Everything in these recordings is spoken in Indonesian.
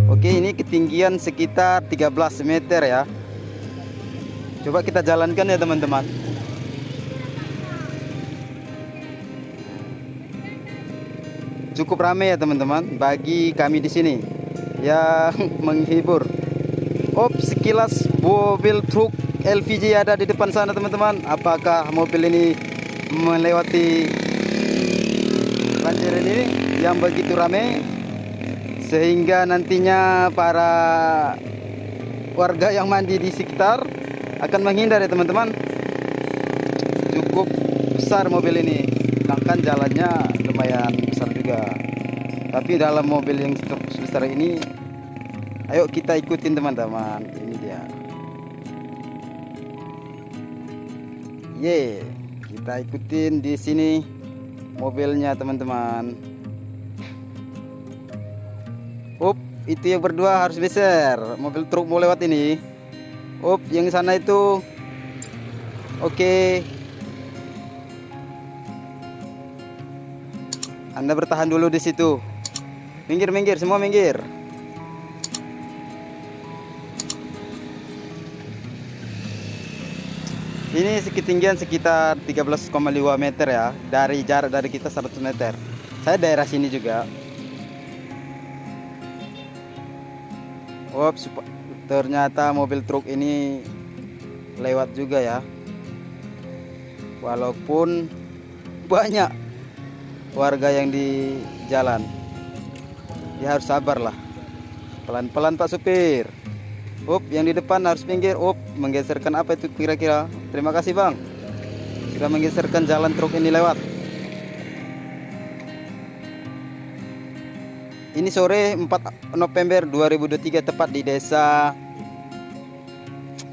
Oke, ini ketinggian sekitar 13 meter ya. Coba kita jalankan ya teman-teman. Cukup ramai ya teman-teman bagi kami di sini yang menghibur. Sekilas mobil truk LPG ada di depan sana teman-teman. Apakah mobil ini melewati banjir ini yang begitu ramai sehingga nantinya para warga yang mandi di sekitar akan menghindar ya teman-teman. Cukup besar mobil ini, sedangkan jalannya lumayan besar juga. Tapi dalam mobil yang sebesar ini, ayo kita ikutin teman-teman. Ini dia. Kita ikutin di sini mobilnya teman-teman. Itu yang berdua harus geser. Mobil truk mau lewat ini. Yang sana itu. Oke. Anda bertahan dulu di situ. Minggir, semua minggir. Ini ketinggian sekitar 13,5 meter ya. Dari jarak dari kita 100 meter. Saya daerah sini juga. Ternyata mobil truk ini lewat juga ya. Walaupun banyak warga yang di jalan, ya harus sabar lah. Pelan-pelan Pak supir. Yang di depan harus pinggir. Menggeserkan apa itu kira-kira? Terima kasih Bang, sudah menggeserkan jalan truk ini lewat. Ini sore 4 November 2023 tepat di desa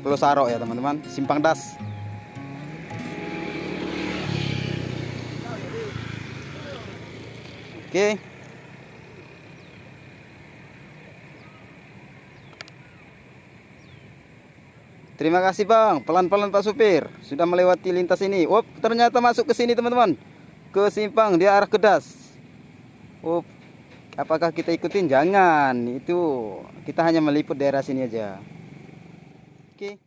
Pulau Saro ya teman-teman, Simpang Das. Oke. Terima kasih Bang, pelan-pelan Pak supir, sudah melewati lintas ini. Ternyata masuk ke sini teman-teman, ke simpang di arah Kedas. Apakah kita ikutin? Jangan, itu kita hanya meliput daerah sini aja. Oke.